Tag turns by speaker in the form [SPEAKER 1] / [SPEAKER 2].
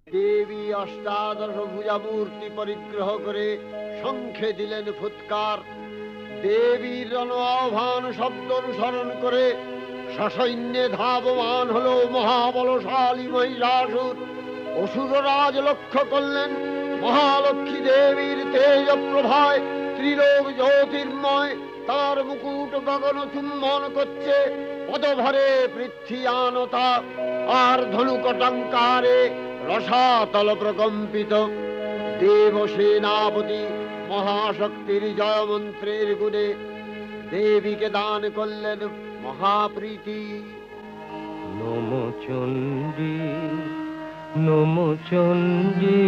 [SPEAKER 1] দেবী অষ্টাদশ ভুজা মূর্তি পরিগ্রহ করে শঙ্খে দিলেন ফুৎকার। দেবীর আহ্বান শব্দ অনুসরণ করে সসৈন্যে ধাবমান হলো মহাবলশালী মহিষাসুর। অসুররাজ লক্ষ্য করলেন মহালক্ষ্মী দেবীর তেজ প্রভায় ত্রিলোক জ্যোতির্ময়, তার মুকুট গগন চুম্বন করছে, পদভরে পৃথ্বীয়ানতা আর ধনুকটঙ্কারে রসাতল প্রকম্পিত। দেব সেনাপতি মহাশক্তির জয় মন্ত্রের গুণে দেবীকে দান করলেন মহাপ্রীতি।
[SPEAKER 2] নমো চণ্ডী, নমো চণ্ডী,